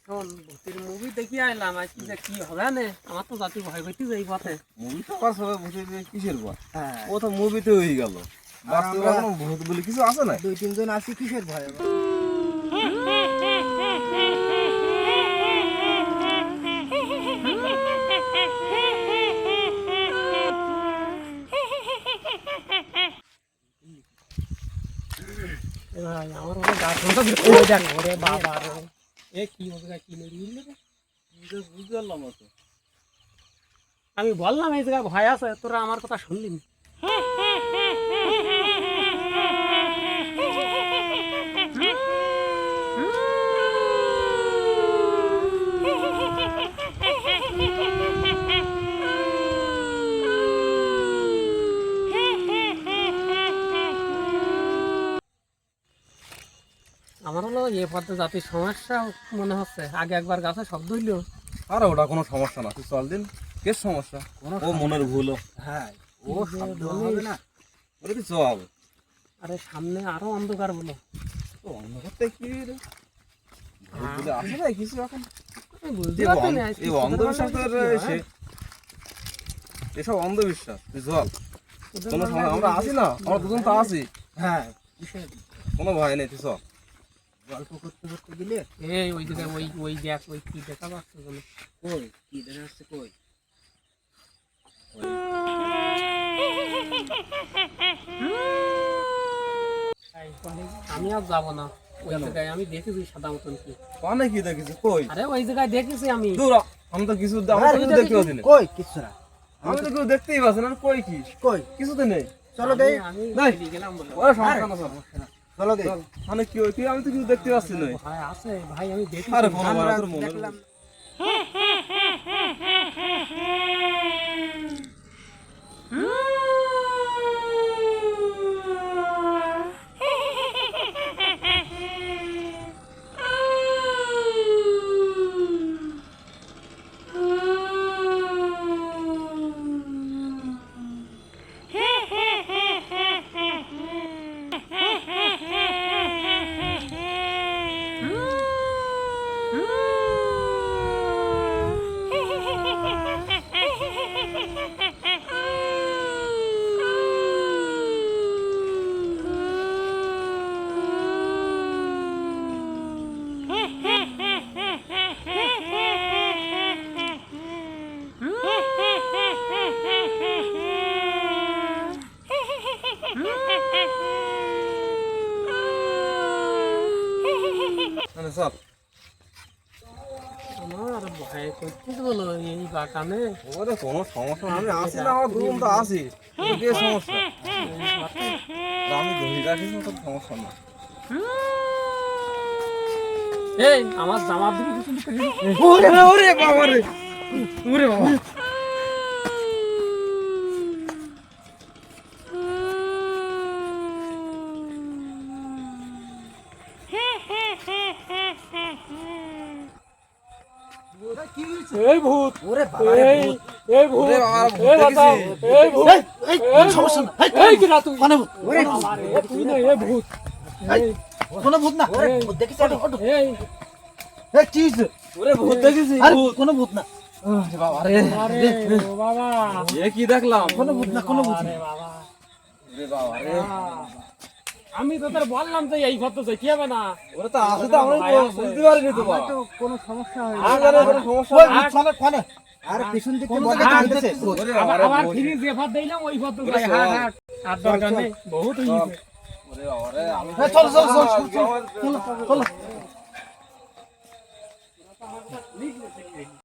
শোন ভূতের মুভি দেখি আইলাম আজকে যে কি হবে না আমার তো জাতি ভয় করতে যাই পথে। মুভি তো পাস হবে ভূতের কিসের ভয়? হ্যাঁ ও তো মুভিতে হয়ে গেল, বাস্তবে কোনো ভূত বলে কিছু আছে না। 2-3 জন আছি কিসের ভয়? ভাই আমার ওরে গা ঠান্ডা করে দেখ ওরে বাবা রে এ কি হবে কি নেই বুঝলি রে? বুঝতে পারলাম না তো। আমি বললাম এই জায়গায় ভয় আছে তোরা আমার কথা শুনলি না। আমার হলো এ পথে জাতির সমস্যা মনে হচ্ছে আগে একবার গাছে শব্দ হইলো। আরে ওটা কোনো সমস্যা না, তুই চল দিন। কে সমস্যা? ও মনের ভুল। হ্যাঁ, ও ও শব্দ বলিস। হবে না। ওরে তুই চল। আরে সামনে আরো অন্ধকার বলো। ও অন্ধকারটা কি রে? ভূত বলে আসে না কিছু এখন। আমি বুঝতে পারছি না এই অন্ধবিশ্বাস এসব অন্ধবিশ্বাস। তুই চল, কোনো সময় আমরা আছি না, আমরা দুজন তো আছি, হ্যাঁ, কিসের কোনো ভয় নেই। তুই চল। গল্প করতে করতে গেলে এই ওই জায়গায় ওই দেখ ওই কি দেখা পাচ্ছে বলে। কই কি দেখা যাচ্ছে? কই আমি আর যাবো না ওই জায়গায়, আমি দেখেছি সাদা মতন কি। অনেক কি দেখিস? কই? আরে ওই জায়গায় দেখেছি আমি। দূর হ। আমি তো কিছু দেখতে পাচ্ছি না। কই কিচ্ছু না। আমি তো কিছু দেখতেই পাচ্ছি না। কই কি? কই কিছু তো নেই। চলো দেই। আমি নাই। বেরিয়ে গেলাম বলে। ওরা সমস্যা না, চল। চলো দেই। চল। মানে কি হই? আমি তো কিছু দেখতে পাচ্ছি না। ভাই আছে ভাই আমি দেখি। আরে বলো আমরা তোর মনে দেখলাম মানে চল। আমার ভয় করছিস বলো এই বাগানে। ওরে কোনো সমস্যা না, আমি আছি না, আমার দুজন তো আছি। কি সমস্যা? আমি ধরে রাখিস না, তোর সমস্যা না। এই আমার জামা দিকে কিছু ওরে ওরে বাবা রে, ওরে বাবা। এই ভূত ওরে বাবা রে এই ভূত। এই ভূত ওরে বাবা, ভূত এই বাঁচাও, দেখেছি। এই ভূত এই কোনো সমস্যা না। এই কি না তুই কোন ভূত? ওরে বাবা রে, তুই না এই ভূত এই কোনো ভূত না। ওরে এই, ভূত দেখিস? ওটো এই এই কি হইছে? ওরে ভূত দেখেছি, আরে ভূত। কোনো ভূত না। ওরে বাবা রে, আরে ও বাবা এ কি দেখলাম? কোনো ভূত না, কোনো ভূত না। আরে বাবা ওরে বাবা রে, আমি তো তোর বললাম যে এই পথে যেতে হবে না। ওরে তো আসে তো, আমরা বুঝতে পারিনি তো বাবা। কোনো সমস্যা হয় আমার জানা কোনো সমস্যা ওই নেই। ভূত কোনে? আরে পিছন দিকে কোন বলে জায়গায় টানতেছে। ওরে বাবা আবার রে, আবার ভূত। ফিরে যে পথ দিলাম ওই পথে ওরে যাই। চল। হাট হাট আর দরকার নেই, বহুত হইছে। ওরে বাবা রে, আমি এই চল চল চল আমার- চল চল